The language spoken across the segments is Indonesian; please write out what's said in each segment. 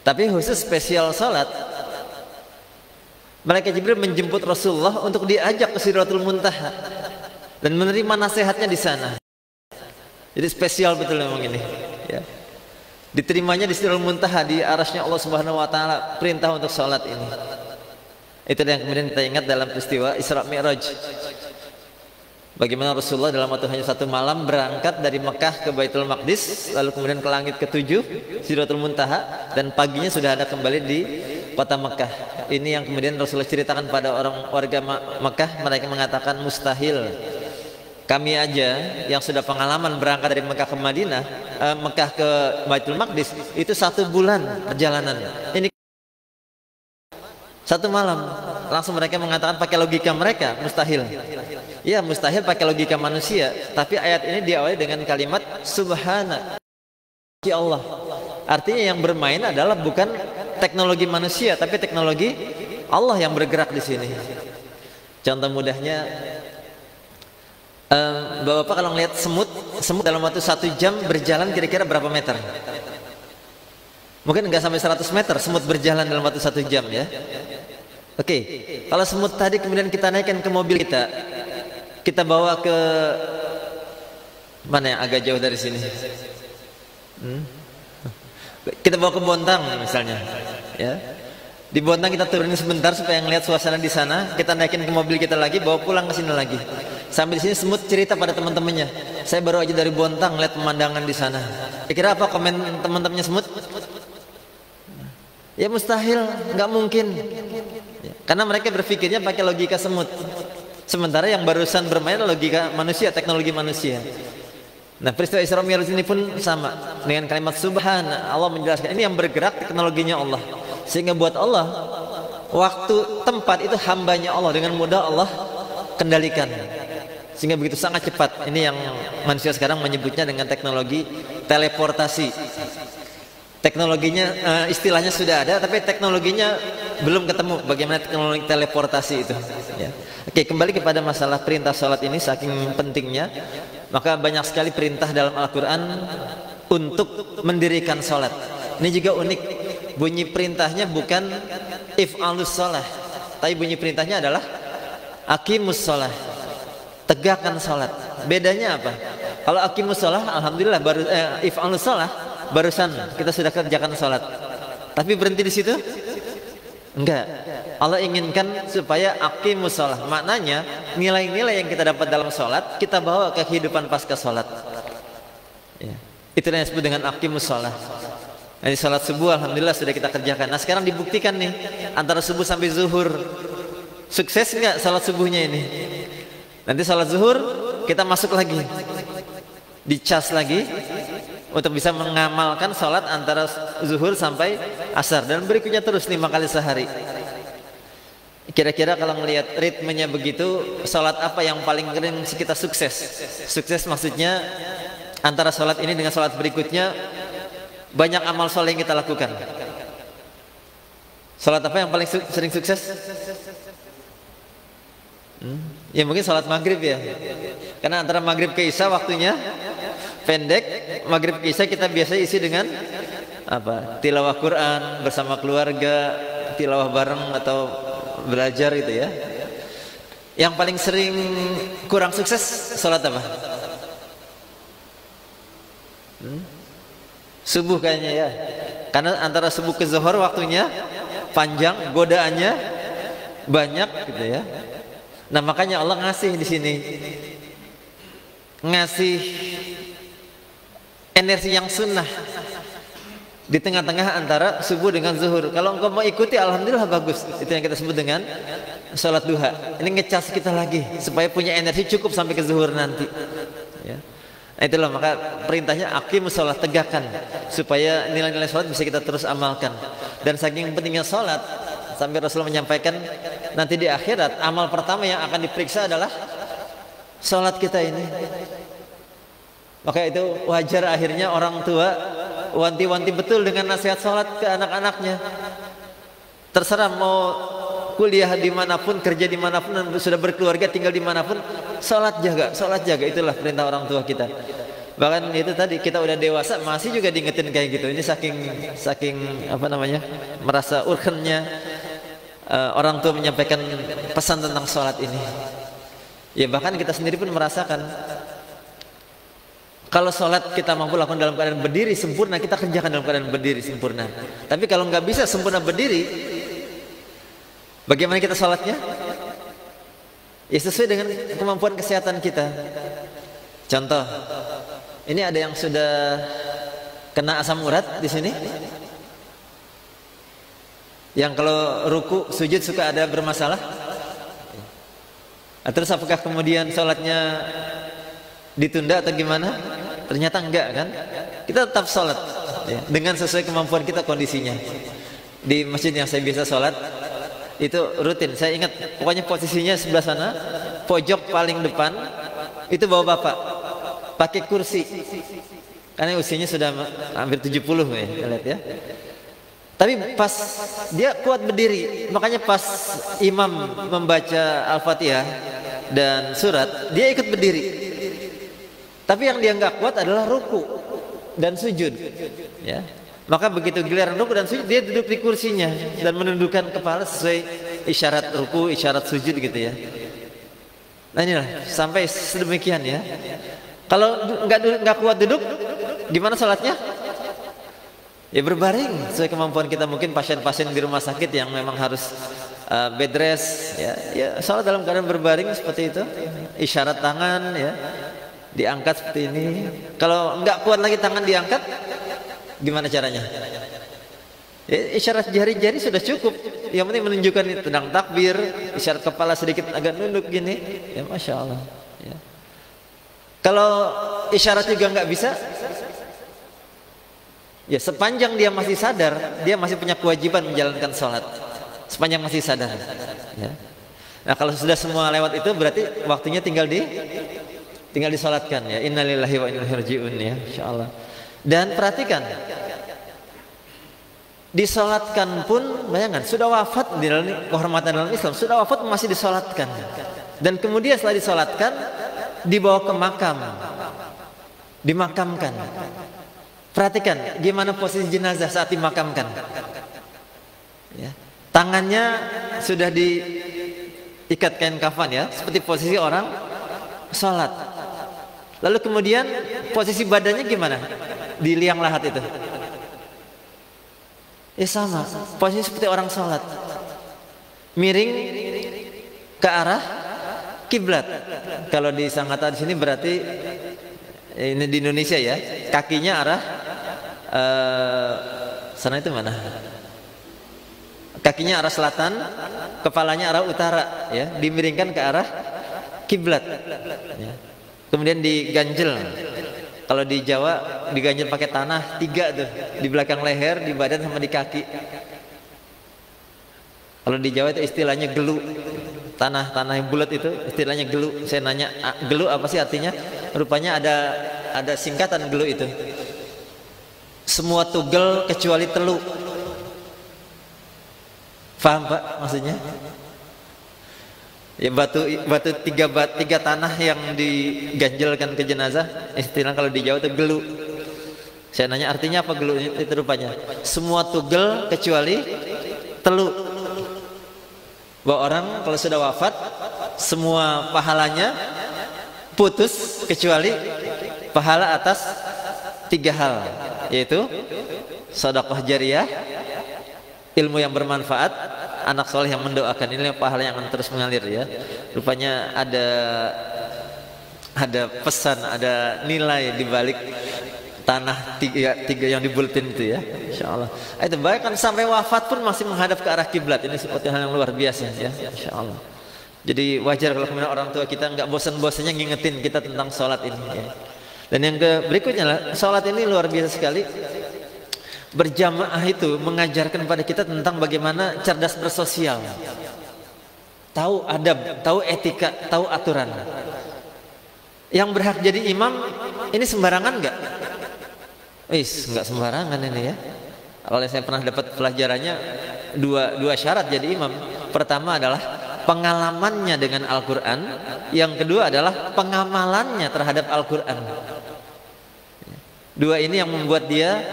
Tapi khusus spesial salat, Malaikat Jibril menjemput Rasulullah untuk diajak ke Sidratul Muntaha dan menerima nasihatnya di sana. Jadi spesial betul memang ini, ya. Diterimanya di Sidratul Muntaha, di arasnya Allah Subhanahu wa taala, perintah untuk salat ini. Itu yang kemudian kita ingat dalam peristiwa Isra Mi'raj. Bagaimana Rasulullah dalam waktu hanya 1 malam berangkat dari Mekah ke Baitul Maqdis, lalu kemudian ke langit ke-7 Sidratul Muntaha, dan paginya sudah ada kembali di kota Mekah. Ini yang kemudian Rasulullah ceritakan pada orang warga Mekah. Mereka mengatakan mustahil. Kami aja yang sudah pengalaman berangkat dari Mekah ke Madinah, Mekah ke Baitul Maqdis itu 1 bulan perjalanan. Ini 1 malam. Langsung mereka mengatakan pakai logika mereka mustahil. Ya mustahil pakai logika manusia. Tapi ayat ini diawali dengan kalimat Subhana ya Allah. Artinya yang bermain adalah bukan teknologi manusia, tapi teknologi Allah yang bergerak di sini. Contoh mudahnya, Bapak kalau ngelihat semut dalam waktu 1 jam berjalan kira-kira berapa meter? Mungkin nggak sampai 100 meter semut berjalan dalam waktu 1 jam, ya. Oke, kalau semut tadi kemudian kita naikkan ke mobil kita bawa ke mana yang agak jauh dari sini? Kita bawa ke Bontang misalnya, ya. Di Bontang kita turunin sebentar supaya ngelihat suasana di sana, kita naikin ke mobil kita lagi, bawa pulang ke sini lagi. Sampai di sini semut cerita pada teman-temannya, saya baru aja dari Bontang lihat pemandangan di sana. Kira-kira apa komen teman-temannya semut? Ya mustahil, nggak mungkin. Ya, karena mereka berpikirnya pakai logika semut. Sementara yang barusan bermain logika manusia, teknologi manusia. Nah, peristiwa Isra Mi'raj ini pun sama dengan kalimat Subhana. Allah menjelaskan ini yang bergerak teknologinya Allah. Sehingga buat Allah waktu tempat itu hambanya Allah, dengan mudah Allah kendalikan. Sehingga begitu sangat cepat. Ini yang manusia sekarang menyebutnya dengan teknologi teleportasi. Teknologinya istilahnya sudah ada, tapi teknologinya belum ketemu. Bagaimana teknologi teleportasi itu, ya. Oke, kembali kepada masalah perintah salat ini, saking pentingnya, maka banyak sekali perintah dalam Al-Quran untuk mendirikan salat. Ini juga unik, bunyi perintahnya bukan if'alus salah, tapi bunyi perintahnya adalah aqimus salah, tegakkan salat. Bedanya apa? Kalau aqimus salah, alhamdulillah, baru if'alus salah, barusan kita sudah kerjakan salat. Tapi berhenti di situ? Enggak. Allah inginkan supaya aqimus shalah. Maknanya nilai-nilai yang kita dapat dalam salat kita bawa ke kehidupan pasca salat. Ya. Itu yang disebut dengan aqimus shalah. Jadi salat subuh alhamdulillah sudah kita kerjakan. Nah, sekarang dibuktikan nih antara subuh sampai zuhur. Sukses enggak salat subuhnya ini? Nanti salat zuhur kita masuk lagi. Dicas lagi untuk bisa mengamalkan salat antara zuhur sampai asar, dan berikutnya terus 5 kali sehari. Kira-kira kalau melihat ritmenya begitu, salat apa yang paling keren kita sukses? Sukses maksudnya antara salat ini dengan salat berikutnya banyak amal soleh yang kita lakukan. Salat apa yang paling sering sukses? Ya mungkin salat maghrib, ya. Karena antara maghrib ke isya waktunya pendek. Maghrib ke isya kita biasa isi dengan apa? Tilawah Quran bersama keluarga, tilawah bareng atau belajar itu, ya. Yang paling sering kurang sukses salat apa? Subuh kayaknya, ya. Karena antara subuh ke zuhur waktunya panjang, godaannya banyak gitu, ya. Nah, makanya Allah ngasih di sini, ngasih energi yang sunnah di tengah-tengah antara subuh dengan zuhur. Kalau engkau mau ikuti, alhamdulillah bagus. Itu yang kita sebut dengan salat duha. Ini ngecas kita lagi supaya punya energi cukup sampai ke zuhur nanti, ya. Nah, itulah maka perintahnya aqimus shalah, tegakkan supaya nilai-nilai salat bisa kita terus amalkan. Dan saking pentingnya salat sampai Rasulullah menyampaikan nanti di akhirat amal pertama yang akan diperiksa adalah salat kita ini. Maka itu wajar akhirnya orang tua wanti-wanti betul dengan nasihat salat ke anak-anaknya. Terserah mau kuliah dimanapun, kerja dimanapun, dan sudah berkeluarga tinggal dimanapun, salat jaga, itulah perintah orang tua kita. Bahkan itu tadi kita udah dewasa masih juga diingetin kayak gitu. Ini saking apa namanya, merasa urgennya orang tua menyampaikan pesan tentang sholat ini. Ya bahkan kita sendiri pun merasakan kalau sholat kita mampu lakukan dalam keadaan berdiri sempurna, kita kerjakan dalam keadaan berdiri sempurna. Tapi kalau nggak bisa sempurna berdiri, bagaimana kita sholatnya? Ya sesuai dengan kemampuan kesehatan kita. Contoh, ini ada yang sudah kena asam urat di sini, yang kalau ruku sujud suka ada bermasalah. Terus apakah kemudian sholatnya ditunda atau gimana? Ternyata enggak kan? Kita tetap sholat ya, dengan sesuai kemampuan kita, kondisinya. Di masjid yang saya biasa sholat itu rutin, saya ingat pokoknya posisinya sebelah sana, pojok paling depan itu bawa bapak pakai kursi karena usianya sudah hampir 70 ya, lihat ya. Tapi pas dia kuat berdiri, makanya pas imam membaca Al-Fatihah dan surat, dia ikut berdiri. Tapi yang dia nggak kuat adalah ruku dan sujud, ya. Maka begitu giliran ruku dan sujud, dia duduk di kursinya dan menundukkan kepala sesuai isyarat ruku, isyarat sujud gitu ya. Nah inilah sampai sedemikian ya. Kalau nggak kuat duduk, gimana sholatnya? Ya berbaring sesuai kemampuan kita. Mungkin pasien-pasien di rumah sakit yang memang harus bed rest, ya sholat dalam keadaan berbaring seperti itu. Isyarat tangan ya, diangkat seperti ini. Kalau nggak kuat lagi tangan diangkat, gimana caranya? Ya, isyarat jari-jari sudah cukup. Yang penting menunjukkan tentang takbir, isyarat kepala sedikit agak nunduk gini, ya masya Allah. Ya. Kalau isyarat juga nggak bisa, ya sepanjang dia masih sadar, dia masih punya kewajiban menjalankan sholat. Sepanjang masih sadar. Ya. Nah kalau sudah semua lewat itu berarti waktunya tinggal disolatkan ya. Innalillahi wa inna ilaihi raji'un ya, insyaallah. Dan perhatikan, disolatkan pun, bayangkan sudah wafat di dalam kehormatan dalam Islam, sudah wafat masih disolatkan. Dan kemudian setelah disolatkan dibawa ke makam, dimakamkan. Perhatikan gimana posisi jenazah saat dimakamkan. Ya. Tangannya sudah diikat kain kafan ya, seperti posisi orang sholat. Lalu kemudian posisi badannya gimana? Di liang lahat itu. Ya sama, posisi seperti orang sholat. Miring ke arah kiblat. Kalau di Sangatta di sini berarti ini di Indonesia ya, kakinya arah sana itu mana? Kakinya arah selatan, kepalanya arah utara, ya, dimiringkan ke arah kiblat. Ya. Kemudian diganjel. Kalau di Jawa diganjel pakai tanah 3 tuh, di belakang leher, di badan sama di kaki. Kalau di Jawa itu istilahnya gelu. Tanah yang bulat itu istilahnya gelu. Saya nanya, gelu apa sih artinya? Rupanya ada singkatan gelu itu. Semua tugel kecuali telu. Paham Pak maksudnya? Ya batu tiga tanah yang diganjelkan ke jenazah, istilah kalau di Jawa itu gelu. Saya nanya artinya apa gelu itu rupanya? Semua tugel kecuali telu. Bahwa orang kalau sudah wafat semua pahalanya putus kecuali pahala atas 3 hal, yaitu sedekah jariyah, ilmu yang bermanfaat, anak soleh yang mendoakan. Ini pahala yang akan terus mengalir ya. Rupanya ada pesan, ada nilai di balik tanah tiga yang dibulletin itu ya, insyaallah. Itu baik kan sampai wafat pun masih menghadap ke arah kiblat. Ini seperti hal yang luar biasa ya, insyaallah. Jadi wajar kalau kemudian orang tua kita nggak bosan-bosannya ngingetin kita tentang sholat ini ya. Dan yang berikutnya lah, sholat ini luar biasa sekali. Berjamaah itu mengajarkan pada kita tentang bagaimana cerdas bersosial, tahu adab, tahu etika, tahu aturan. Yang berhak jadi imam ini sembarangan nggak? Nggak sembarangan ini ya. Kalau saya pernah dapat pelajarannya dua syarat jadi imam. Pertama adalah pengalamannya dengan Al-Quran. Yang kedua adalah pengamalannya terhadap Al-Quran. Dua ini yang membuat dia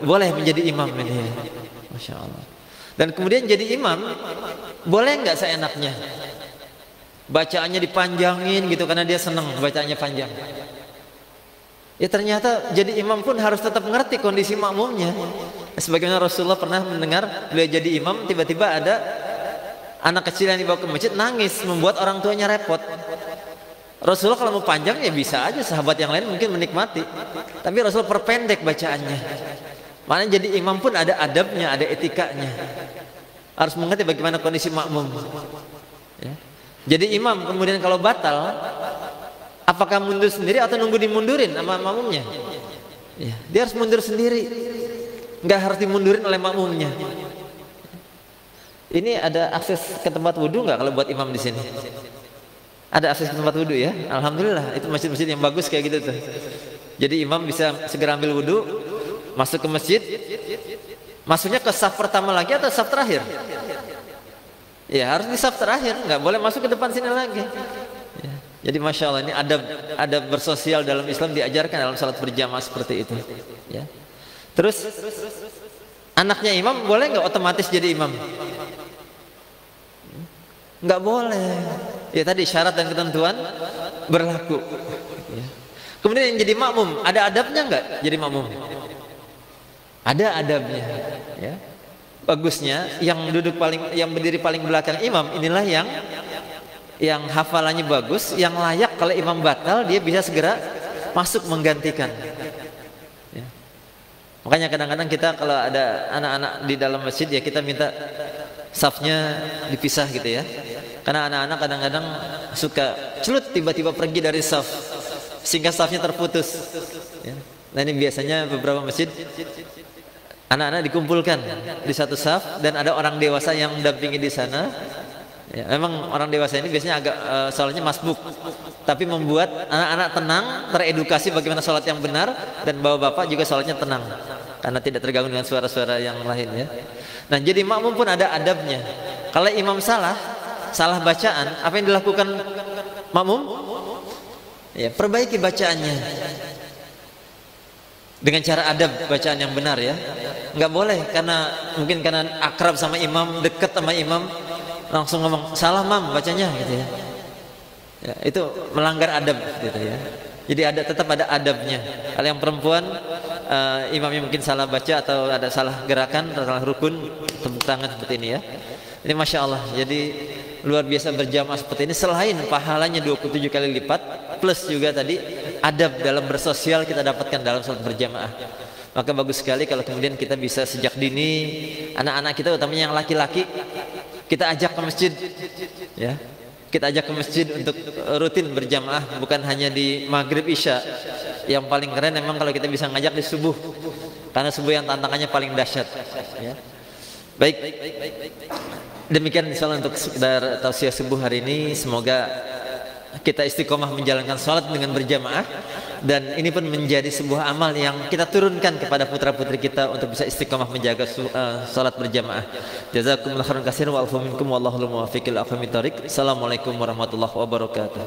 boleh menjadi imam ini ya. Masya Allah. Dan kemudian jadi imam boleh nggak seenaknya? Bacaannya dipanjangin gitu karena dia senang bacaannya panjang. Ya ternyata jadi imam pun harus tetap mengerti kondisi makmumnya. Sebagaimana Rasulullah pernah mendengar beliau jadi imam, tiba-tiba ada anak kecil yang dibawa ke masjid nangis, membuat orang tuanya repot. Rasulullah kalau mau panjang ya bisa aja, sahabat yang lain mungkin menikmati, tapi Rasulullah perpendek bacaannya. Makanya jadi imam pun ada adabnya, ada etikanya, harus mengerti bagaimana kondisi makmum ya. Jadi imam kemudian kalau batal, apakah mundur sendiri atau nunggu dimundurin sama makmumnya ya, dia harus mundur sendiri, nggak harus dimundurin oleh makmumnya. Ini ada akses ke tempat wudhu nggak kalau buat imam di sini? Ada akses ke tempat wudhu ya? Alhamdulillah, itu masjid-masjid yang bagus kayak gitu tuh. Jadi imam bisa segera ambil wudhu, masuk ke masjid. Masuknya ke saf pertama lagi atau saf terakhir? Ya harus di saf terakhir, nggak boleh masuk ke depan sini lagi ya. Jadi Masya Allah, ini ada bersosial dalam Islam diajarkan dalam salat berjamaah seperti itu ya. Terus anaknya imam boleh nggak otomatis jadi imam? Nggak boleh ya, tadi syarat dan ketentuan berlaku ya. Kemudian yang jadi makmum ada adabnya nggak? Jadi makmum ada adabnya ya. Bagusnya yang berdiri paling belakang imam inilah yang hafalannya bagus, yang layak kalau imam batal dia bisa segera masuk menggantikan ya. Makanya kadang-kadang kita kalau ada anak-anak di dalam masjid ya kita minta safnya dipisah gitu ya, karena anak-anak kadang-kadang suka celut tiba-tiba pergi dari saf sehingga safnya terputus ya. Nah ini biasanya beberapa masjid anak-anak dikumpulkan di satu saf dan ada orang dewasa yang mendampingi di sana ya. Memang orang dewasa ini biasanya agak sholatnya masbuk, tapi membuat anak-anak tenang, teredukasi bagaimana sholat yang benar, dan bapak-bapak juga sholatnya tenang karena tidak terganggu dengan suara-suara yang lain ya. Nah jadi makmum pun ada adabnya. Kalau imam salah bacaan, apa yang dilakukan makmum? Ya perbaiki bacaannya dengan cara adab, bacaan yang benar ya. Nggak boleh mungkin karena akrab sama imam, dekat sama imam, langsung ngomong salah mam bacanya gitu ya. Ya itu melanggar adab gitu ya. Jadi tetap ada adabnya. Kalau yang perempuan imamnya mungkin salah baca atau ada salah gerakan atau salah rukun, tepuk tangan seperti ini ya. Ini Masya Allah, jadi luar biasa berjamaah seperti ini. Selain pahalanya 27 kali lipat, plus juga tadi adab dalam bersosial kita dapatkan dalam salat berjamaah. Maka bagus sekali kalau kemudian kita bisa sejak dini anak-anak kita, utamanya yang laki-laki, kita ajak ke masjid ya. Kita ajak ke masjid untuk rutin berjamaah, bukan hanya di maghrib isya. Yang paling keren memang kalau kita bisa ngajak di subuh, karena subuh yang tantangannya paling dahsyat ya. Baik, demikian insyaallah untuk sekedar tausiah subuh hari ini. Semoga kita istiqomah menjalankan sholat dengan berjamaah, dan ini pun menjadi sebuah amal yang kita turunkan kepada putra-putri kita untuk bisa istiqomah menjaga sholat berjamaah. Jazakumullahu khairan katsiran wa alfu minkum wallahu muwaffiq ila aqwamit thoriq. Assalamualaikum warahmatullahi wabarakatuh.